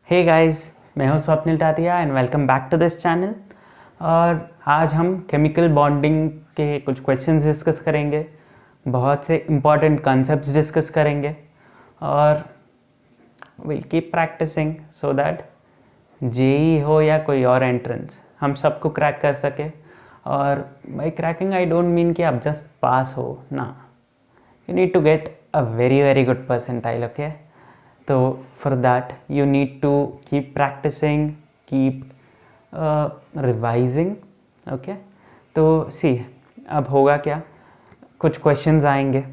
हे guys, मैं हूं Swapnil Tatia and welcome back to this channel. और आज हम केमिकल बॉन्डिंग के कुछ क्वेश्चंस डिस्कस करेंगे, बहुत से इम्पॉर्टेंट कॉन्सेप्ट्स डिस्कस करेंगे और will keep practising so that JEE हो या कोई और एंट्रेंस हम सबको क्रैक कर सके। और by cracking I don't mean कि आप जस्ट पास हो ना, you need to get a very good percentile. Okay, so for that you need to keep practicing, keep revising. Okay, तो see अब होगा क्या, कुछ क्वेश्चंस आएंगे।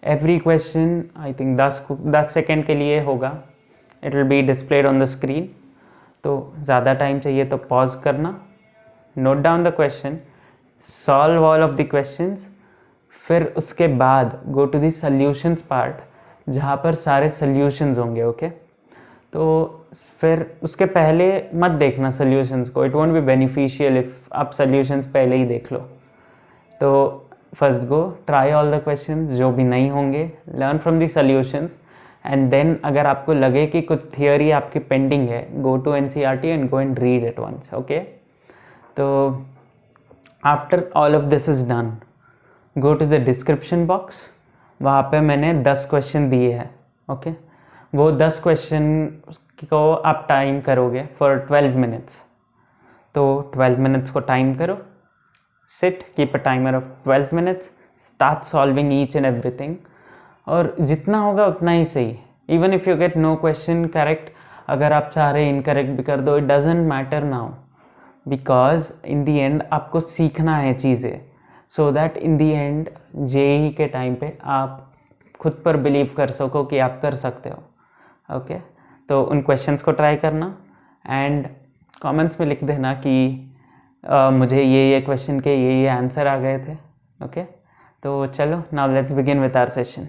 Every question I think 10 second के लिए होगा। It will be displayed on the screen. तो ज़्यादा टाइम चाहिए तो पॉज करना, note down the question, solve all of the questions, फिर उसके बाद go to the solutions part जहाँ पर सारे सल्यूशंस होंगे। ओके, तो फिर उसके पहले मत देखना सल्यूशंस को, it won't be beneficial if आप सल्यूशंस पहले ही देख लो। तो first go try all the questions जो भी नहीं होंगे, learn from the solutions and then अगर आपको लगे कि कुछ थियोरी आपकी पेंडिंग है, go to NCERT and go and read it once. Okay, तो after all of this is done, go to the description box. वहाँ पे मैंने 10 क्वेश्चन दिए हैं। ओके, वो 10 क्वेश्चन को आप टाइम करोगे फॉर 12 मिनट्स। तो 12 मिनट्स को टाइम करो, sit, keep a timer of 12 minutes, start solving each and everything. और जितना होगा उतना ही सही। Even if you get no question correct, अगर आप चाह रहे इनकरेक्ट भी कर दो, it doesn't matter now, because in the end आपको सीखना है चीज़ें, so that in the end JEE के टाइम पे आप खुद पर बिलीव कर सको कि आप कर सकते हो। ओके, तो उन क्वेश्चंस को ट्राई करना एंड कमेंट्स में लिख देना कि मुझे ये क्वेश्चन के ये आंसर आ गए थे। ओके, तो चलो now let's begin with our session.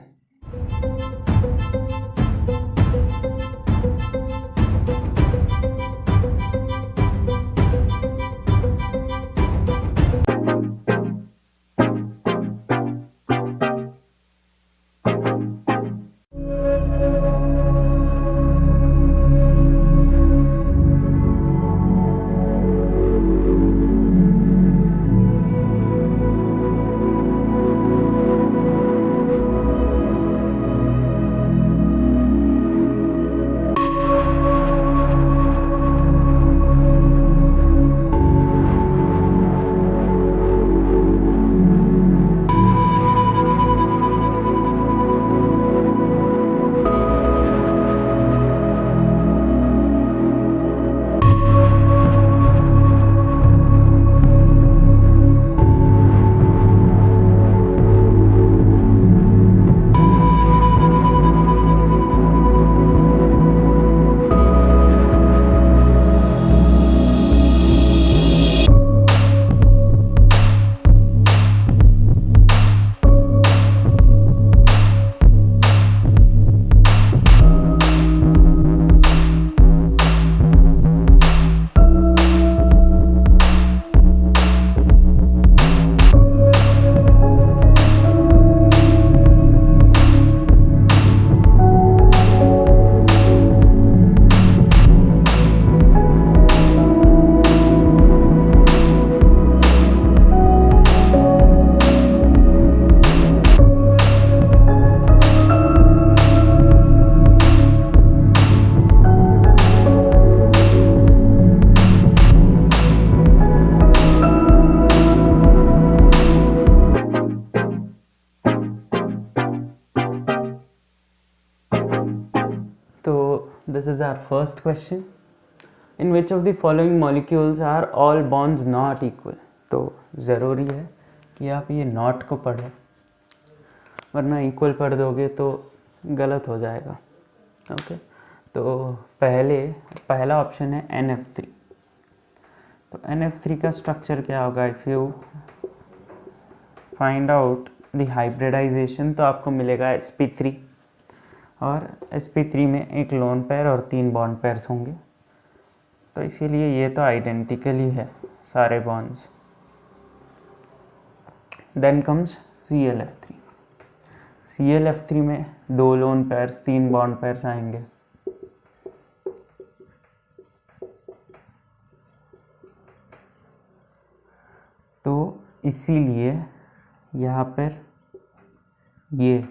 This is our first question. In which of the following molecules are all bonds not equal? तो ज़रूरी है कि आप ये नॉट को पढ़ो, वरना इक्वल पढ़ दोगे तो गलत हो जाएगा। ओके, तो पहला ऑप्शन है NF3। तो NF3 का स्ट्रक्चर क्या होगा? If you find out the hybridisation तो आपको मिलेगा sp3, और sp3 में एक लोन पेयर और 3 बॉन्ड पेयर्स होंगे। तो इसीलिए ये तो आइडेंटिकली है सारे bonds. Then comes ClF3। ClF3 में 2 लोन पेयर्स 3 बॉन्ड पेयर्स आएंगे। तो इसीलिए यहाँ पर ये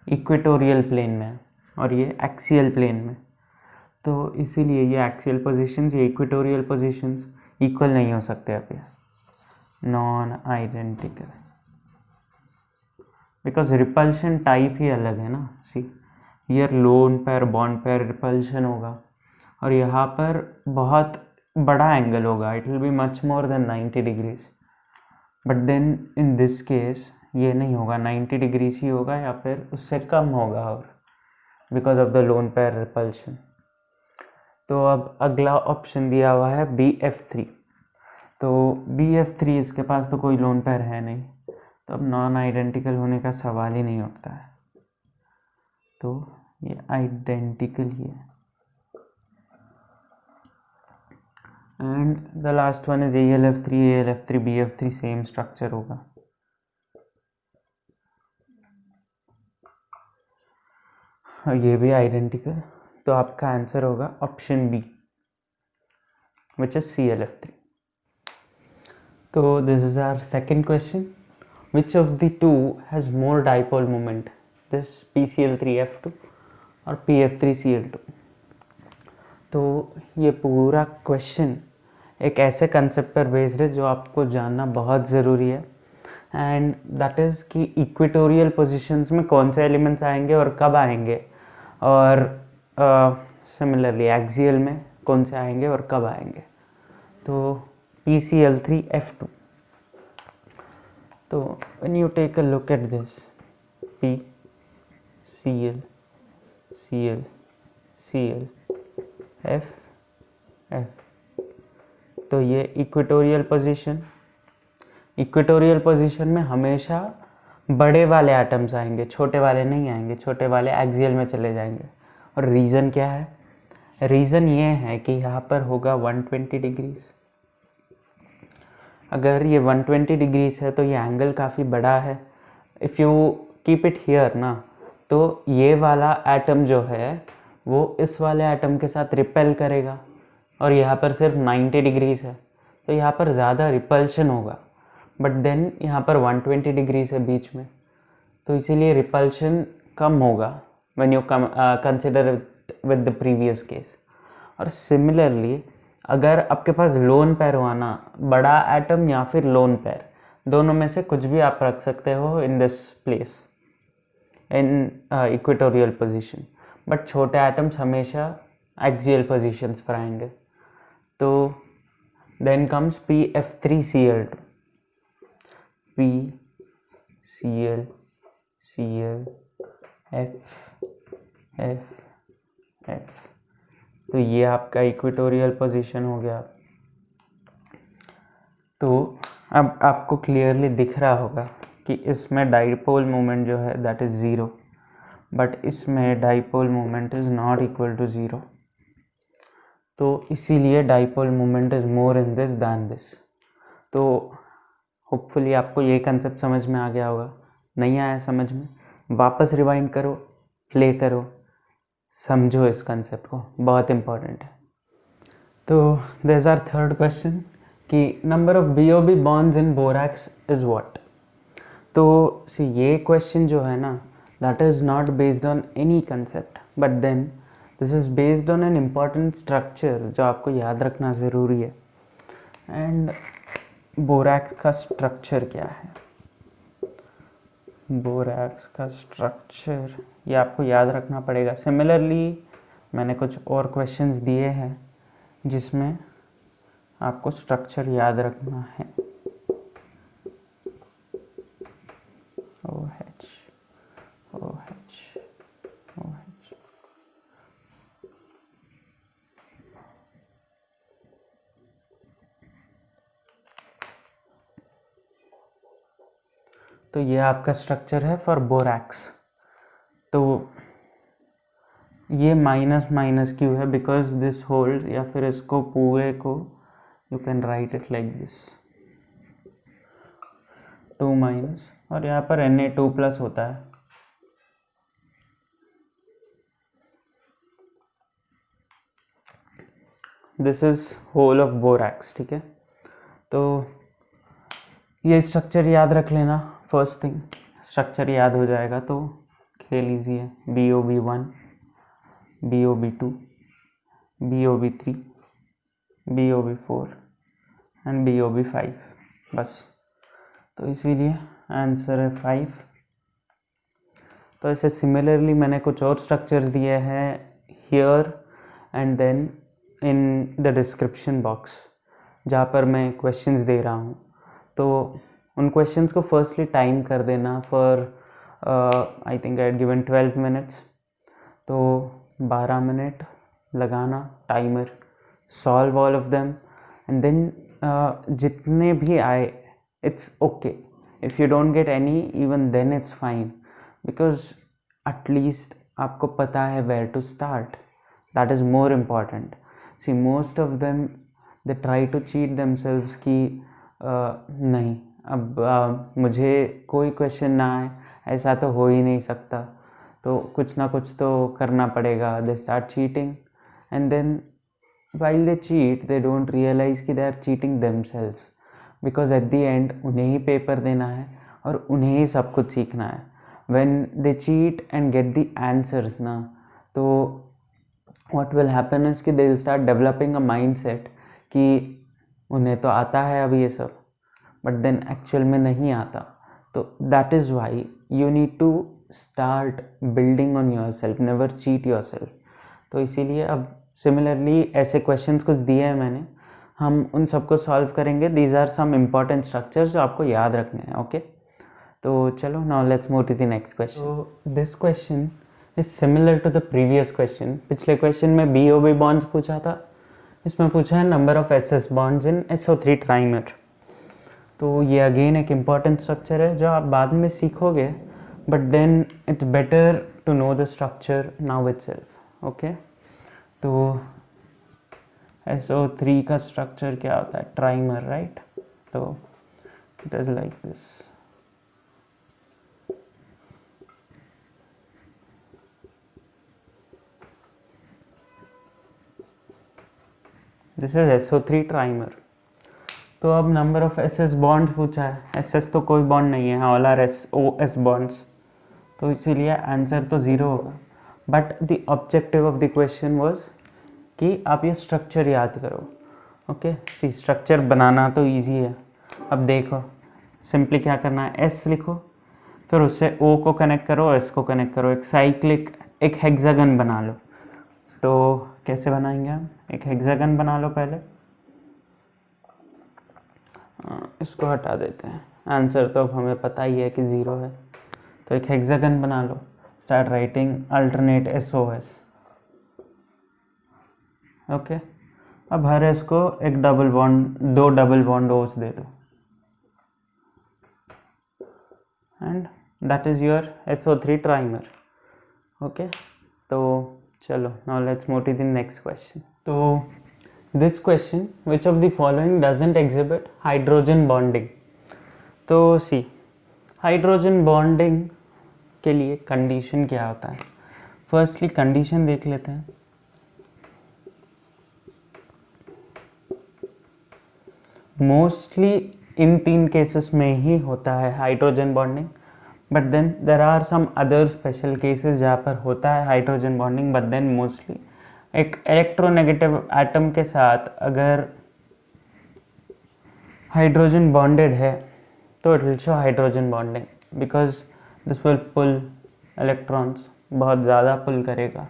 इक्वेटोरियल प्लेन में है और ये एक्सियल प्लेन में, तो इसीलिए ये एक्सियल पोजीशंस, ये इक्वेटोरियल पोजीशंस इक्वल नहीं हो सकते अब ये, non identical, because repulsion type ही अलग है ना। See here lone pair bond pair repulsion होगा और यहाँ पर बहुत बड़ा एंगल होगा, it will be much more than 90 degrees, but then in this case ये नहीं होगा, 90 डिग्रीज ही होगा या फिर उससे कम होगा, और because of the lone pair repulsion. तो अब अगला ऑप्शन दिया हुआ है BF3, तो BF3 इसके पास तो कोई लोन पेयर है नहीं, तो अब नॉन आइडेंटिकल होने का सवाल ही नहीं उठता है, तो ये आइडेंटिकल ही है। And the last one is AlF3 BF3 same structure होगा। और ये भी आइडेंटिकल, तो आपका आंसर होगा option B, which is ClF3। तो this is our second question, which of the two has more dipole moment, this PCl3F2 और PF3Cl2। तो ये पूरा क्वेश्चन एक ऐसे कंसेप्ट पर बेस्ड है जो आपको जानना बहुत ज़रूरी है, एंड दैट इज़ कि इक्वेटोरियल पोजीशंस में कौन से एलिमेंट्स आएंगे और कब आएंगे, और सिमिलरली एक्सियल में कौन से आएंगे और कब आएंगे। तो PCl3F2, तो when you take a look at this PCl Cl Cl F F, तो ये इक्वेटोरियल पोजीशन में हमेशा बड़े वाले एटम्स आएंगे, छोटे वाले नहीं आएंगे, छोटे वाले एक्सियल में चले जाएंगे। और रीज़न क्या है, रीज़न ये है कि यहाँ पर होगा 120 डिग्रीज, अगर ये 120 डिग्रीज है तो ये एंगल काफ़ी बड़ा है, if you keep it here ना, तो ये वाला एटम जो है वो इस वाले एटम के साथ रिपेल करेगा, और यहाँ पर सिर्फ 90 डिग्रीज है तो यहाँ पर ज़्यादा रिपल्शन होगा, बट देन यहाँ पर 120 डिग्रीज है बीच में, तो इसीलिए रिपल्शन कम होगा when you consider with the previous case. और सिमिलरली अगर आपके पास लोन पेयर हुआ ना, बड़ा एटम या फिर लोन पेयर, दोनों में से कुछ भी आप रख सकते हो in this place in equatorial position, but छोटे एटम्स हमेशा एक्सियल पोजीशंस पर आएंगे। तो then comes PF3Cl2, PCl Cl F F F, तो ये आपका इक्वेटोरियल पोजीशन हो गया। तो अब आपको क्लियरली दिख रहा होगा कि इसमें डाइपोल मोमेंट जो है दैट इज़ 0, बट इसमें dipole moment is not equal to 0, तो इसीलिए dipole moment is more in this than this. तो होपफुली आपको ये कंसेप्ट समझ में आ गया होगा, नहीं आया समझ में, वापस रिवाइंड करो, प्ले करो, समझो इस कंसेप्ट को, बहुत इम्पॉर्टेंट है। तो दिस आर थर्ड क्वेश्चन कि number of BOB bonds in borax is what. तो सी ये क्वेश्चन जो है ना, that is not based on any concept, but then this is based on an important structure जो आपको याद रखना ज़रूरी है। एंड बोरैक्स का स्ट्रक्चर क्या है, बोरैक्स का स्ट्रक्चर ये आपको याद रखना पड़ेगा। सिमिलरली मैंने कुछ और क्वेश्चंस दिए हैं जिसमें आपको स्ट्रक्चर याद रखना है। OH OH OH, तो ये आपका स्ट्रक्चर है फॉर बोरैक्स। तो ये माइनस माइनस क्यों है, बिकॉज दिस होल्ड, या फिर इसको पूरे को you can write it like this 2 minus, और यहाँ पर Na2+ होता है। This is whole of borax, ठीक है। तो ये स्ट्रक्चर याद रख लेना। फर्स्ट थिंग स्ट्रक्चर याद हो जाएगा तो खेल ईजी है। BOB1, BOB2, BOB3, BOB4 and BOB5 बस। तो इसीलिए आंसर है 5। तो ऐसे सिमिलरली मैंने कुछ और स्ट्रक्चर्स दिए हैं here and then in the description box, जहाँ पर मैं क्वेश्चंस दे रहा हूँ। तो उन क्वेश्चंस को फर्स्टली टाइम कर देना for I think I had given 12 minutes. तो 12 मिनट लगाना timer, solve all of them and then जितने भी आए it's okay. If you don't get any even then it's fine, because at least आपको पता है where to start. That is more important. See most of them they try to cheat themselves कि नहीं अब मुझे कोई क्वेश्चन ना आए, ऐसा तो हो ही नहीं सकता, तो कुछ ना कुछ तो करना पड़ेगा। They start cheating and then while they cheat they don't realize कि they are cheating themselves, because at the end उन्हें ही पेपर देना है और उन्हें ही सब कुछ सीखना है। when they cheat and get the answers ना, तो what will happen is कि they will start developing a mindset कि उन्हें तो आता है अब ये सब, but then actual में नहीं आता। तो that is why you need to start building on yourself, never cheat yourself। तो इसीलिए अब सिमिलरली ऐसे क्वेश्चंस कुछ दिए हैं मैंने, हम उन सबको सॉल्व करेंगे। These are some important structures जो आपको याद रखने हैं। ओके, तो चलो now let's move to the next question. तो this question is similar to the previous question. पिछले क्वेश्चन में BOB बॉन्ड्स पूछा था, इसमें पूछा है number of SS bonds in SO3 trimer. तो ये अगेन एक इम्पॉर्टेंट स्ट्रक्चर है जो आप बाद में सीखोगे, but then it's better to know the structure now itself. Okay, तो SO3 का स्ट्रक्चर क्या होता है? Trimer, right? तो it is like this. This is SO3 trimer. तो अब नंबर ऑफ SS बॉन्ड्स पूछा है। SS तो कोई बॉन्ड नहीं है, ऑल आर OS बॉन्ड्स, तो इसीलिए आंसर तो 0 होगा। But the objective of the question was कि आप ये स्ट्रक्चर याद करो। ओके, सी स्ट्रक्चर बनाना तो इजी है। अब देखो सिंपली क्या करना है, S लिखो, फिर उससे O को कनेक्ट करो, S को कनेक्ट करो, एक साइक्लिक एक हेक्सागन बना लो। तो कैसे बनाएंगे हम? एक हेक्सागन बना लो पहले, इसको हटा देते हैं, आंसर तो अब हमें पता ही है कि 0 है। तो एक हेक्सागन बना लो, start writing alternate SOS। Okay, अब हर S को एक डबल बॉन्ड, 2 डबल बॉन्ड ओस दे दो, and that is your SO3 trimer. Okay, तो चलो now let's move to the next question. तो this question, which of the following doesn't exhibit hydrogen bonding? तो सी हाइड्रोजन बॉन्डिंग के लिए condition क्या होता है? फर्स्टली कंडीशन देख लेते हैं। मोस्टली इन 3 केसेस में ही होता है hydrogen bonding, but then there are some other special cases जहाँ पर होता है hydrogen bonding, but then mostly एक इलेक्ट्रोनेगेटिव एटम के साथ अगर हाइड्रोजन बॉन्डेड है तो it will show hydrogen bonding, because this will pull electrons, बहुत ज़्यादा पुल करेगा,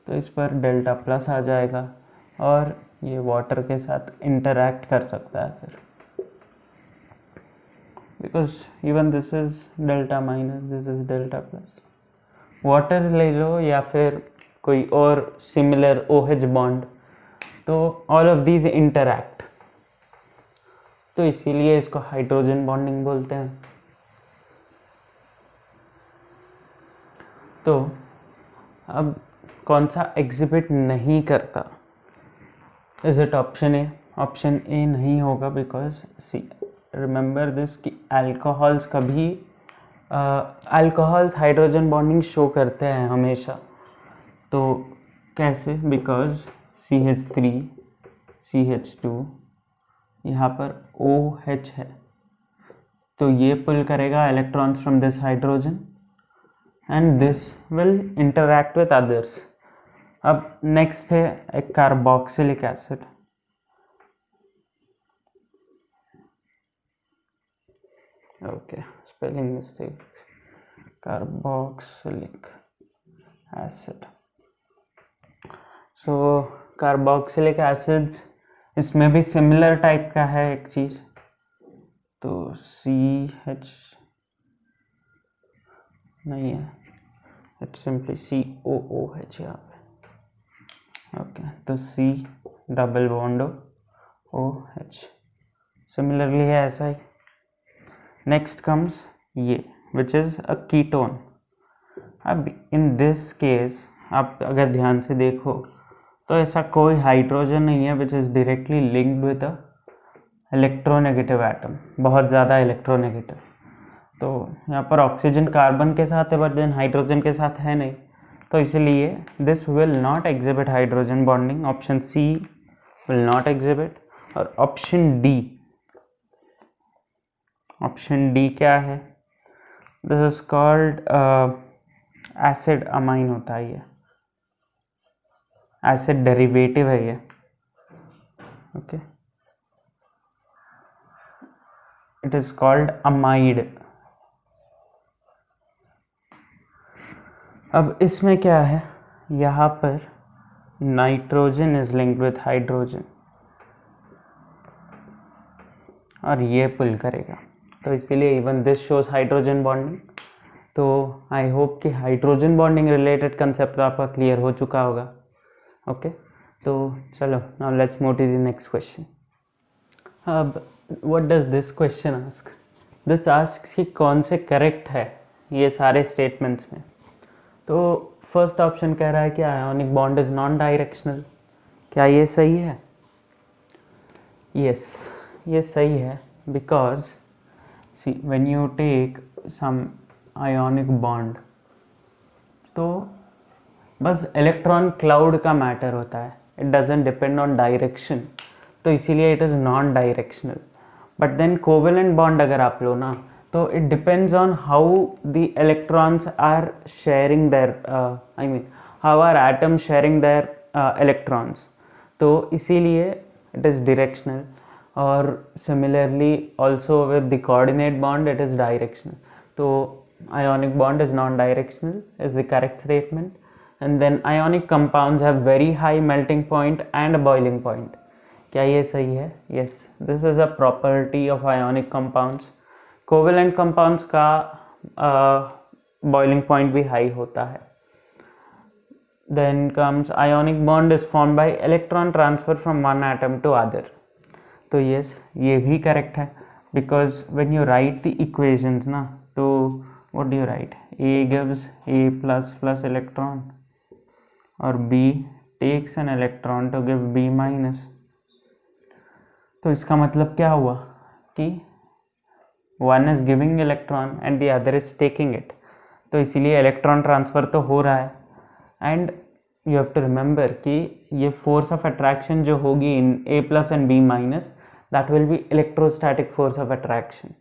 तो इस पर डेल्टा प्लस आ जाएगा और ये वाटर के साथ इंटरैक्ट कर सकता है फिर, because even this is delta minus, this is delta plus. Water ले लो या फिर कोई और सिमिलर OH बॉन्ड, तो ऑल ऑफ दीज इंटरैक्ट, तो इसीलिए इसको हाइड्रोजन बॉन्डिंग बोलते हैं। तो अब कौन सा एग्जिबिट नहीं करता? Is it option A? Option A नहीं होगा, बिकॉज सी रिमेंबर दिस कि अल्कोहल्स कभी अल्कोहल्स हाइड्रोजन बॉन्डिंग शो करते हैं हमेशा। तो कैसे? बिकॉज CH3 CH2 यहाँ पर OH है, तो ये पुल करेगा electrons from this hydrogen and this will interact with others. अब नेक्स्ट है एक carboxylic acid. Okay, spelling mistake. Carboxylic acid. So carboxylic acids, इसमें भी सिमिलर टाइप का है एक चीज़. तो CH नहीं है, इट्स सिंपली COOH यहाँ पे. ओके, तो C double bond OH similarly है ऐसा ही. नेक्स्ट कम्स ये विच इज़ अ कीटोन. अब इन दिस केस आप अगर ध्यान से देखो तो ऐसा कोई हाइड्रोजन नहीं है which is directly linked with a electronegative atom, बहुत ज़्यादा इलेक्ट्रोनेगेटिव. तो यहाँ पर ऑक्सीजन कार्बन के साथ है बट देन हाइड्रोजन के साथ है नहीं, तो इसलिए this will not exhibit hydrogen bonding. Option C will not exhibit. और ऑप्शन डी क्या है? This is called acid amine होता है, ये एसिड डेरिवेटिव है ये. Okay, it is called amide. अब इसमें क्या है, यहाँ पर nitrogen is linked with hydrogen और ये पुल करेगा, तो इसीलिए even this shows hydrogen bonding. तो आई होप कि हाइड्रोजन बॉन्डिंग रिलेटेड कंसेप्ट आपका क्लियर हो चुका होगा. ओके, तो चलो now let's move to the next question. अब what does this question ask? This asks कि कौन से करेक्ट है ये सारे स्टेटमेंट्स में. तो फर्स्ट ऑप्शन कह रहा है कि ionic bond is non directional. क्या ये सही है? यस, ये सही है, because see when you take some ionic bond तो बस इलेक्ट्रॉन क्लाउड का मैटर होता है, it doesn't depend on direction, तो इसीलिए it is non directional. But then covalent bond अगर आप लो ना, तो it depends on how the electrons are sharing their, I mean how are atom sharing their electrons, तो इसीलिए इट इज़ डायरेक्शनल. और similarly also with the coordinate bond it is directional. तो ionic bond is non-directional is the correct statement. And then ionic compounds have very high melting point and a boiling point. क्या ये सही है? Yes, this is a property of ionic compounds. Covalent compounds का boiling point भी high होता है. Then comes ionic bond is formed by electron transfer from one atom to other. तो yes, ये भी correct है, because when you write the equations ना, तो what do you write? A gives A plus plus electron और B takes an electron to give B minus. तो इसका मतलब क्या हुआ कि one is giving electron and the other is taking it. तो इसीलिए इलेक्ट्रॉन ट्रांसफ़र तो हो रहा है. And you have to remember कि ये फोर्स ऑफ अट्रैक्शन जो होगी in A plus and B minus, that will be electrostatic force of attraction.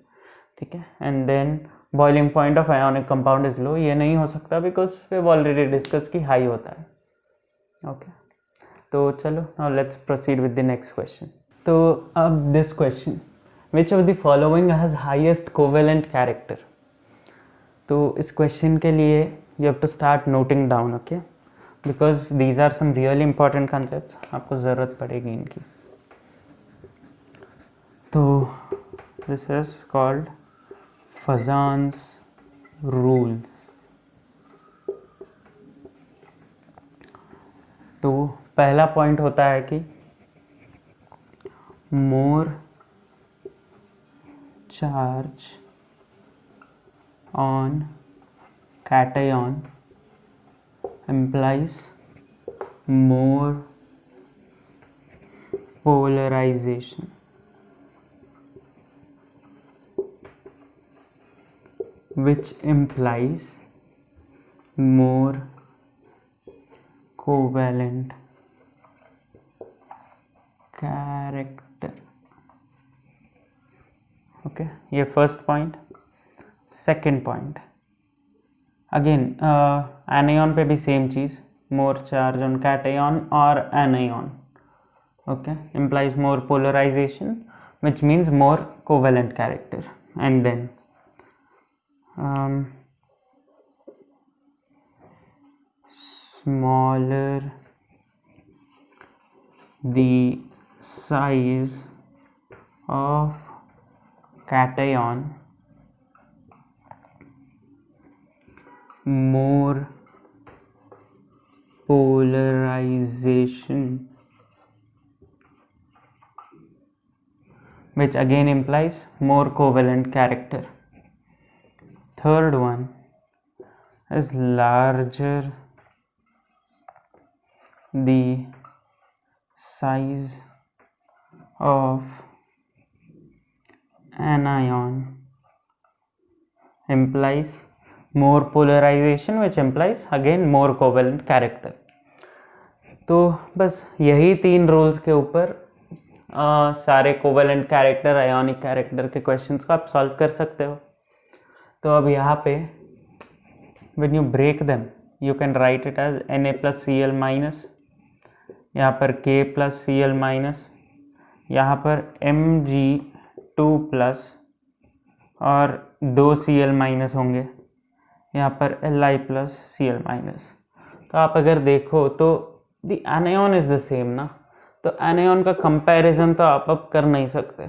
ठीक है. And then boiling point of ionic compound is low. ये नहीं हो सकता because we have already discuss कि हाई होता है. ओके, तो चलो now let's proceed with the next question. तो अब this question, which of the following has highest covalent character. तो इस क्वेश्चन के लिए you have to start noting down, okay, because these are some really important concepts, आपको ज़रूरत पड़ेगी इनकी. तो this is called Fazan's rules. तो पहला पॉइंट होता है कि more charge on cation implies more polarization. Which implies more covalent character. Okay, ये first point. Second point, again anion पे भी सेम चीज़, मोर चार्ज ऑन कैटायन और anion, okay, implies more polarization, which means more covalent character. And then smaller the size of cation, more polarization, which again implies more covalent character. Third one is larger the size of anion implies more polarization, which implies again more covalent character. तो बस यही 3 rules के ऊपर सारे covalent character, ionic character के questions को आप solve कर सकते हो। तो अब यहाँ पे when you break them you can write it as Na plus Cl minus, यहाँ पर K प्लस Cl माइनस, यहाँ पर Mg2 प्लस और 2 Cl माइनस होंगे, यहाँ पर Li प्लस Cl माइनस। तो आप अगर देखो तो the anion is the same ना, तो एनायन का कंपैरिजन तो आप अब कर नहीं सकते।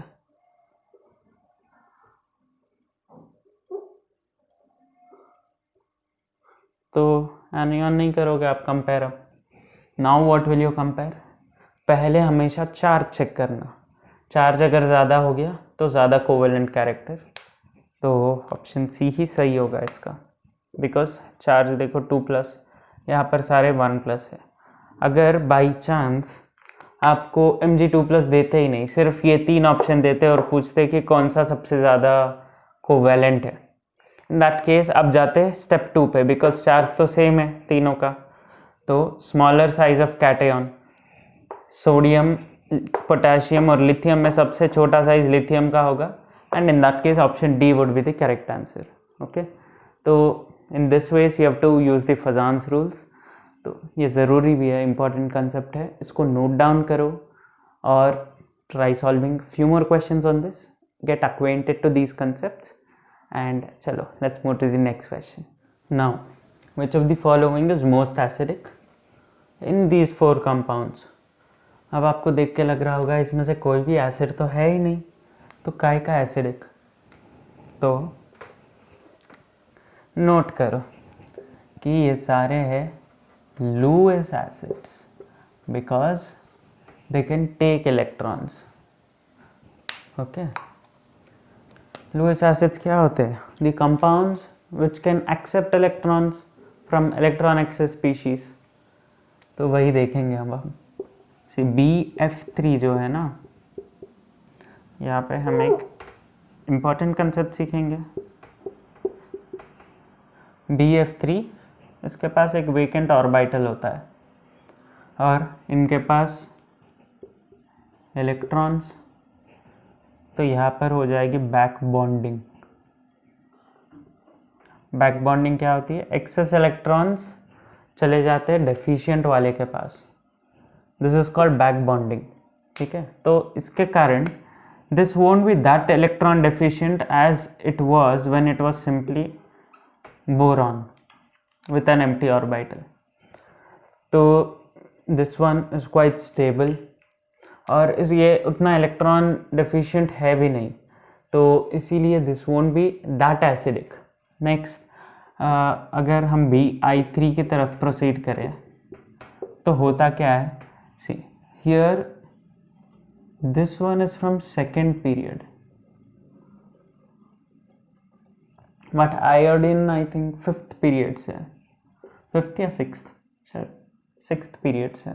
तो एनायन नहीं करोगे आप कंपेयर। अब now what will you compare? पहले हमेशा चार्ज चेक करना, चार्ज अगर ज़्यादा हो गया तो ज़्यादा कोवेलेंट कैरेक्टर, तो ऑप्शन सी ही सही होगा इसका, बिकॉज चार्ज देखो 2+, यहाँ पर सारे 1+ है। अगर बाई चांस आपको Mg2+ देते ही नहीं, सिर्फ ये 3 ऑप्शन देते और पूछते कि कौन सा सबसे ज़्यादा कोवेलेंट है, इन दैट केस आप जाते स्टेप 2 पे, बिकॉज चार्ज तो सेम है तीनों का। तो smaller size of cation, sodium, potassium और लिथियम में सबसे छोटा साइज लिथियम का होगा, and in that case option D would be the correct answer. Okay, तो in this ways you have to use the Fajans rules. तो ये ज़रूरी भी है, इम्पॉर्टेंट कंसेप्ट है, इसको नोट डाउन करो और try solving few more questions on this, get acquainted to these concepts, and चलो let's move to the next question. Now which of the following is most acidic in these 4 compounds? अब आपको देख के लग रहा होगा इसमें से कोई भी एसिड तो है ही नहीं, तो काय का एसिडिक? तो नोट करो कि ये सारे हैं Lewis acids because they can take electrons. Okay, Lewis acids क्या होते हैं? The compounds which can accept electrons from electron excess species. तो वही देखेंगे हम अब। BF3 जो है ना, यहाँ पे हम एक important concept सीखेंगे। BF3, इसके पास एक वेकेंट ऑर्बिटल होता है और इनके पास इलेक्ट्रॉन्स, तो यहाँ पर हो जाएगी बैक बॉन्डिंग। बैक बॉन्डिंग क्या होती है? एक्सेस इलेक्ट्रॉन्स चले जाते हैं डेफिशिएंट वाले के पास, this is called back bonding. ठीक है, तो इसके कारण this won't be that electron deficient as it was when it was simply boron with an empty orbital. तो this one is quite stable और इस ये उतना इलेक्ट्रॉन डेफिशिएंट है भी नहीं, तो इसीलिए this won't be that acidic. Next, अगर हम BI3 की तरफ प्रोसीड करें तो होता क्या है? See here this one is from second period, but iodine I think 5th period से है, 5th या 6th, शायद 6th पीरियड से।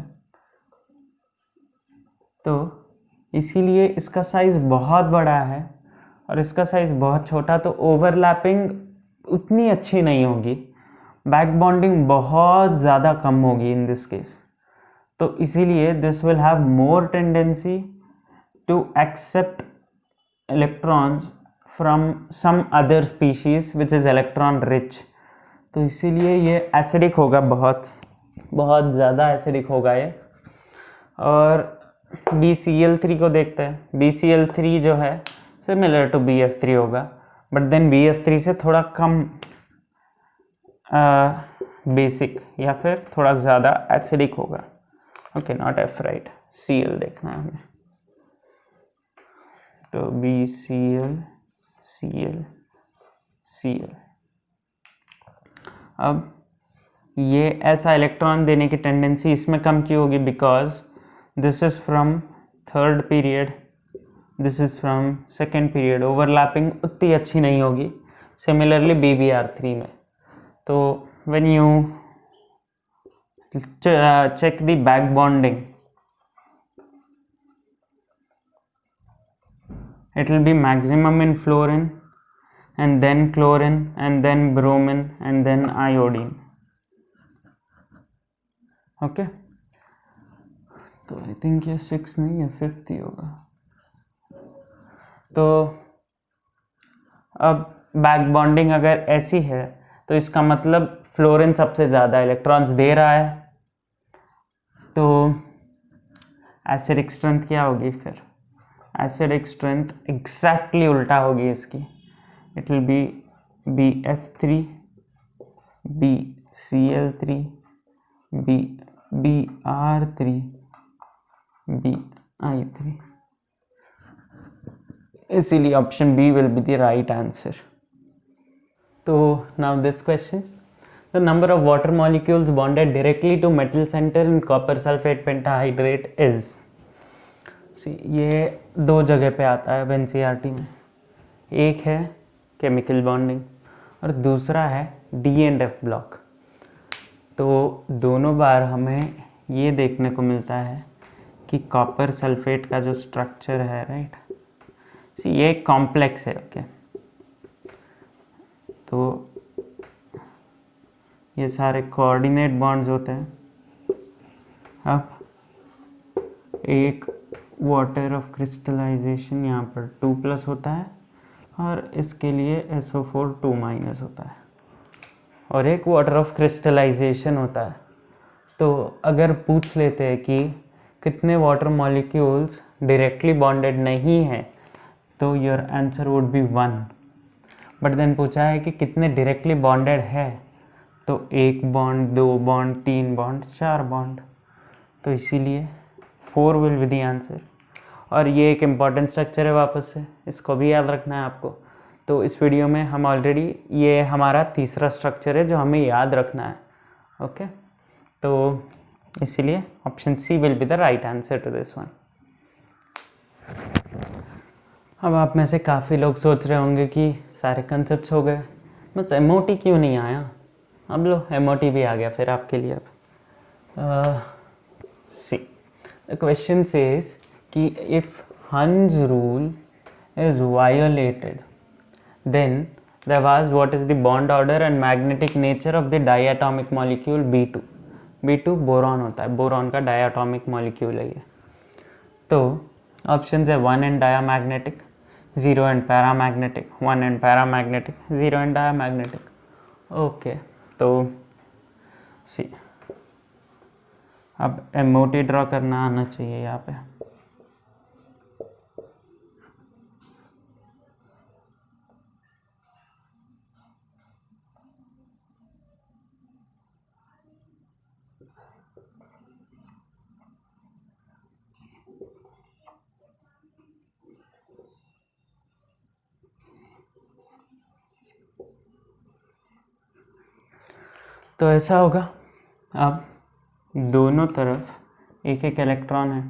तो इसीलिए इसका साइज बहुत बड़ा है और इसका साइज बहुत छोटा, तो ओवरलैपिंग उतनी अच्छी नहीं होगी, बैक बॉन्डिंग बहुत ज़्यादा कम होगी इन दिस केस। तो इसीलिए this will have more tendency to accept electrons from some other species which is electron rich, तो इसीलिए ये एसिडिक होगा, बहुत बहुत ज़्यादा एसिडिक होगा ये। और BCl3 को देखते हैं। BCl3 जो है सिमिलर टू BF3 होगा, बट देन BF3 से थोड़ा कम बेसिक या फिर थोड़ा ज़्यादा एसिडिक होगा। Okay, not F, right, Cl देखना है हमें। तो BCl, Cl, Cl। अब ये ऐसा इलेक्ट्रॉन देने की टेंडेंसी इसमें कम क्यों होगी? Because this is from third period, this is from second period, overlapping उतनी अच्छी नहीं होगी सिमिलरली BBr3 में। तो when you check the back bonding, it will be maximum in fluorine and then chlorine and then bromine and then iodine. Okay, तो I think ये 6 नहीं है, 5th ही होगा। तो अब बैक बॉन्डिंग अगर ऐसी है तो इसका मतलब फ्लोरीन सबसे ज़्यादा इलेक्ट्रॉन्स दे रहा है, तो एसिडिक स्ट्रेंथ क्या होगी फिर? एसिडिक स्ट्रेंथ एग्जैक्टली उल्टा होगी इसकी। It will B BF3, BCl3, BR3, BI3, इसीलिए option B will be the right answer. तो now this question, the number of water molecules bonded directly to metal centre in copper sulphate pentahydrate is. ये दो जगह पे आता है NCERT में, एक है केमिकल बॉन्डिंग और दूसरा है D एंड F ब्लॉक। तो दोनों बार हमें ये देखने को मिलता है कि कॉपर सल्फेट का जो स्ट्रक्चर है, राइट, ये कॉम्प्लेक्स है। ओके, तो ये सारे कोऑर्डिनेट बॉन्ड्स होते हैं। अब एक वाटर ऑफ क्रिस्टलाइजेशन यहाँ पर 2+ होता है और इसके लिए SO4 2- होता है, और एक वाटर ऑफ क्रिस्टलाइजेशन होता है। तो अगर पूछ लेते हैं कि कितने वाटर मॉलिक्यूल्स डायरेक्टली बॉन्डेड नहीं हैं, तो your answer would be 1। But then पूछा है कि कितने डायरेक्टली बॉन्डेड है, तो 1 बॉन्ड, 2 बॉन्ड, 3 बॉन्ड, 4 बॉन्ड, तो इसीलिए 4 विल बी द आंसर। और ये एक इम्पॉर्टेंट स्ट्रक्चर है, वापस से इसको भी याद रखना है आपको। तो इस वीडियो में हम ऑलरेडी, ये हमारा तीसरा स्ट्रक्चर है जो हमें याद रखना है। ओके, तो इसीलिए option C will be the right answer to this one. अब आप में से काफ़ी लोग सोच रहे होंगे कि सारे कंसेप्ट्स हो गए, बस MOT क्यों नहीं आया? अब लो, MOT भी आ गया फिर आपके लिए। अब सी द क्वेश्चन सेज कि if Hund's rule is violated, then there was what is the bond order and magnetic nature of the diatomic molecule B2. B2 boron होता है, बोरॉन का डायटोमिक मॉलिक्यूल है ये। तो ऑप्शन है 1 and diamagnetic, 0 and paramagnetic, 1 and paramagnetic, 0 and diamagnetic. Okay, तो सी अब MOT draw करना आना चाहिए यहाँ पे। तो ऐसा होगा, अब दोनों तरफ एक एक इलेक्ट्रॉन है।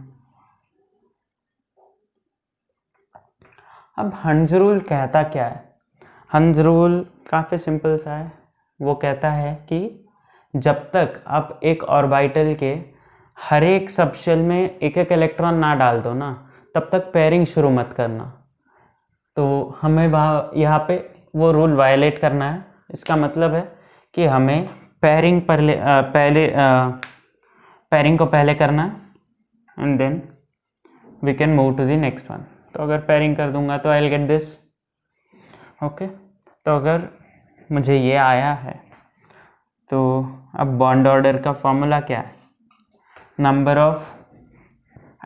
अब हंस रूल कहता क्या है? हंस रूल काफ़ी सिंपल सा है। वो कहता है कि जब तक आप एक ऑर्बिटल के हर एक सबशेल में एक एक इलेक्ट्रॉन ना डाल दो ना, तब तक पेयरिंग शुरू मत करना। तो हमें वहाँ यहाँ पे वो रूल वायलेट करना है। इसका मतलब है कि हमें पेयरिंग पेयरिंग को पहले करना है and then we can move to the next one. तो अगर पेयरिंग कर दूंगा तो I will get this, okay, तो अगर मुझे ये आया है तो अब बॉन्ड ऑर्डर का फॉर्मूला क्या है? Number of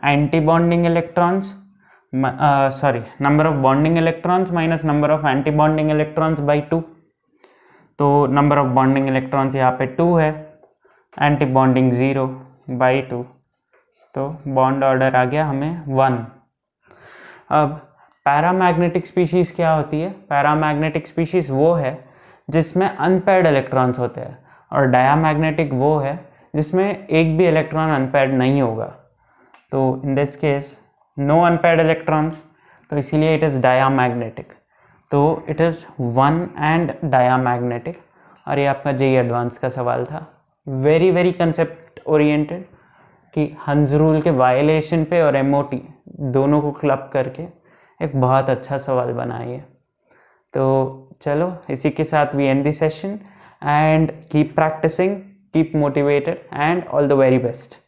anti bonding electrons number of bonding electrons minus number of anti bonding electrons by 2। तो नंबर ऑफ बॉन्डिंग इलेक्ट्रॉन्स यहाँ पे 2 है, एंटी बॉन्डिंग 0 बाई 2, तो बॉन्ड ऑर्डर आ गया हमें 1। अब पैरामैग्नेटिक स्पीशीज़ क्या होती है? पैरामैग्नेटिक स्पीशीज़ वो है जिसमें अनपेयर्ड इलेक्ट्रॉन्स होते हैं, और डायामैग्नेटिक वो है जिसमें एक भी इलेक्ट्रॉन अनपेयर्ड नहीं होगा। तो in this case no unpaired electrons, तो इसीलिए इट इज़ डायामैग्नेटिक। तो इट इज़ 1 एंड डायामैग्नेटिक। और ये आपका जेईई एडवांस का सवाल था, वेरी वेरी कंसेप्ट ओरिएंटेड, कि हंस रूल के वायलेशन पे और एमओटी दोनों को क्लब करके एक बहुत अच्छा सवाल बनाइए। तो चलो, इसी के साथ we end the session, and keep practising, keep motivated, and all the very best.